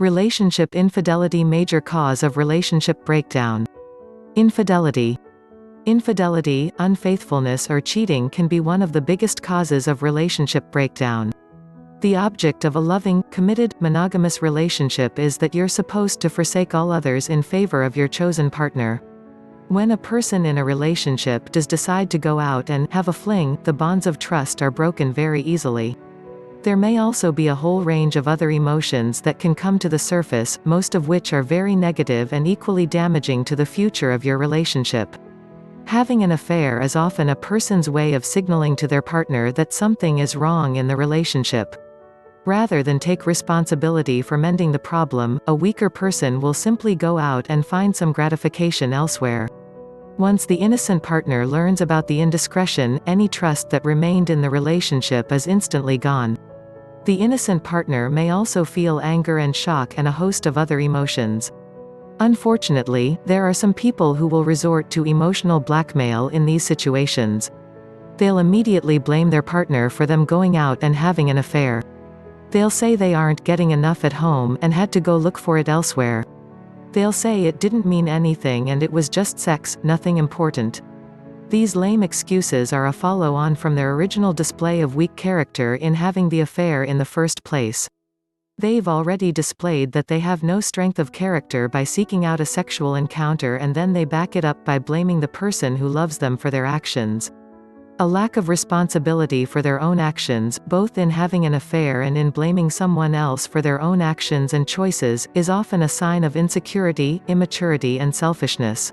Relationship infidelity, major cause of relationship breakdown. Infidelity. Infidelity, unfaithfulness or cheating can be one of the biggest causes of relationship breakdown. The object of a loving, committed, monogamous relationship is that you're supposed to forsake all others in favor of your chosen partner. When a person in a relationship does decide to go out and have a fling, the bonds of trust are broken very easily. There may also be a whole range of other emotions that can come to the surface, most of which are very negative and equally damaging to the future of your relationship. Having an affair is often a person's way of signaling to their partner that something is wrong in the relationship. Rather than take responsibility for mending the problem, a weaker person will simply go out and find some gratification elsewhere. Once the innocent partner learns about the indiscretion, any trust that remained in the relationship is instantly gone. The innocent partner may also feel anger and shock and a host of other emotions. Unfortunately, there are some people who will resort to emotional blackmail in these situations. They'll immediately blame their partner for them going out and having an affair. They'll say they aren't getting enough at home and had to go look for it elsewhere. They'll say it didn't mean anything and it was just sex, nothing important. These lame excuses are a follow-on from their original display of weak character in having the affair in the first place. They've already displayed that they have no strength of character by seeking out a sexual encounter, and then they back it up by blaming the person who loves them for their actions. A lack of responsibility for their own actions, both in having an affair and in blaming someone else for their own actions and choices, is often a sign of insecurity, immaturity and selfishness.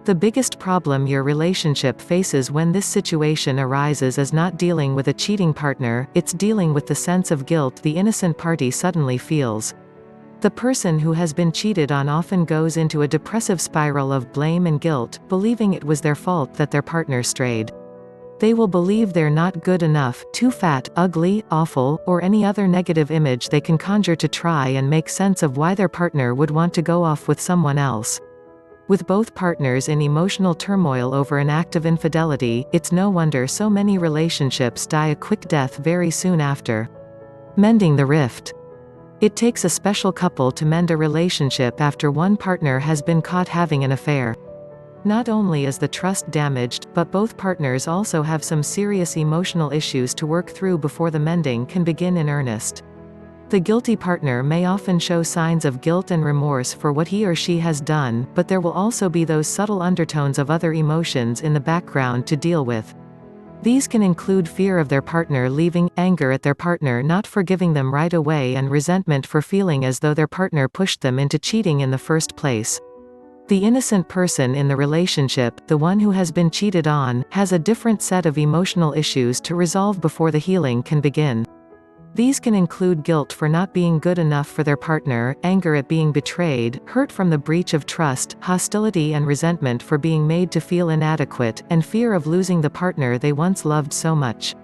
The biggest problem your relationship faces when this situation arises is not dealing with a cheating partner, it's dealing with the sense of guilt the innocent party suddenly feels. The person who has been cheated on often goes into a depressive spiral of blame and guilt, believing it was their fault that their partner strayed. They will believe they're not good enough, too fat, ugly, awful, or any other negative image they can conjure to try and make sense of why their partner would want to go off with someone else. With both partners in emotional turmoil over an act of infidelity, it's no wonder so many relationships die a quick death very soon after. Mending the rift. It takes a special couple to mend a relationship after one partner has been caught having an affair. Not only is the trust damaged, but both partners also have some serious emotional issues to work through before the mending can begin in earnest. The guilty partner may often show signs of guilt and remorse for what he or she has done, but there will also be those subtle undertones of other emotions in the background to deal with. These can include fear of their partner leaving, anger at their partner not forgiving them right away, and resentment for feeling as though their partner pushed them into cheating in the first place. The innocent person in the relationship, the one who has been cheated on, has a different set of emotional issues to resolve before the healing can begin. These can include guilt for not being good enough for their partner, anger at being betrayed, hurt from the breach of trust, hostility and resentment for being made to feel inadequate, and fear of losing the partner they once loved so much.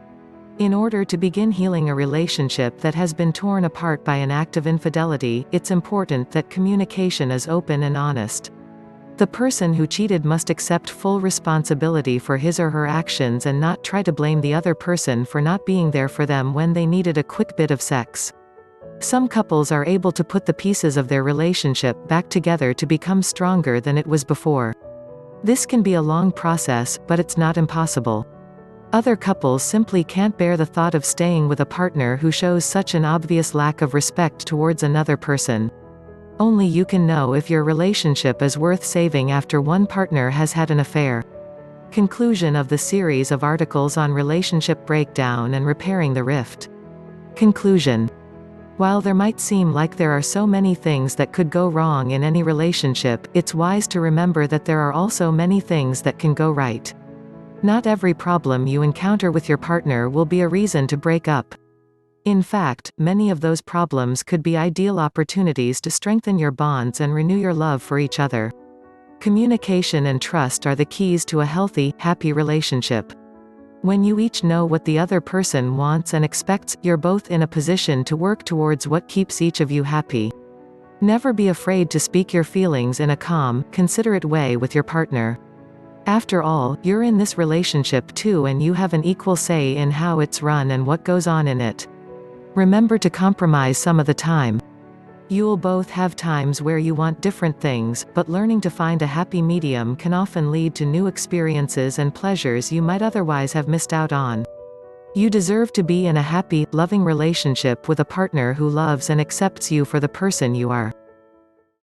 In order to begin healing a relationship that has been torn apart by an act of infidelity, it's important that communication is open and honest. The person who cheated must accept full responsibility for his or her actions and not try to blame the other person for not being there for them when they needed a quick bit of sex. Some couples are able to put the pieces of their relationship back together to become stronger than it was before. This can be a long process, but it's not impossible. Other couples simply can't bear the thought of staying with a partner who shows such an obvious lack of respect towards another person. Only you can know if your relationship is worth saving after one partner has had an affair. Conclusion of the series of articles on relationship breakdown and repairing the rift. Conclusion. While there might seem like there are so many things that could go wrong in any relationship, it's wise to remember that there are also many things that can go right. Not every problem you encounter with your partner will be a reason to break up. In fact, many of those problems could be ideal opportunities to strengthen your bonds and renew your love for each other. Communication and trust are the keys to a healthy, happy relationship. When you each know what the other person wants and expects, you're both in a position to work towards what keeps each of you happy. Never be afraid to speak your feelings in a calm, considerate way with your partner. After all, you're in this relationship too, and you have an equal say in how it's run and what goes on in it. Remember to compromise some of the time. You'll both have times where you want different things, but learning to find a happy medium can often lead to new experiences and pleasures you might otherwise have missed out on. You deserve to be in a happy, loving relationship with a partner who loves and accepts you for the person you are.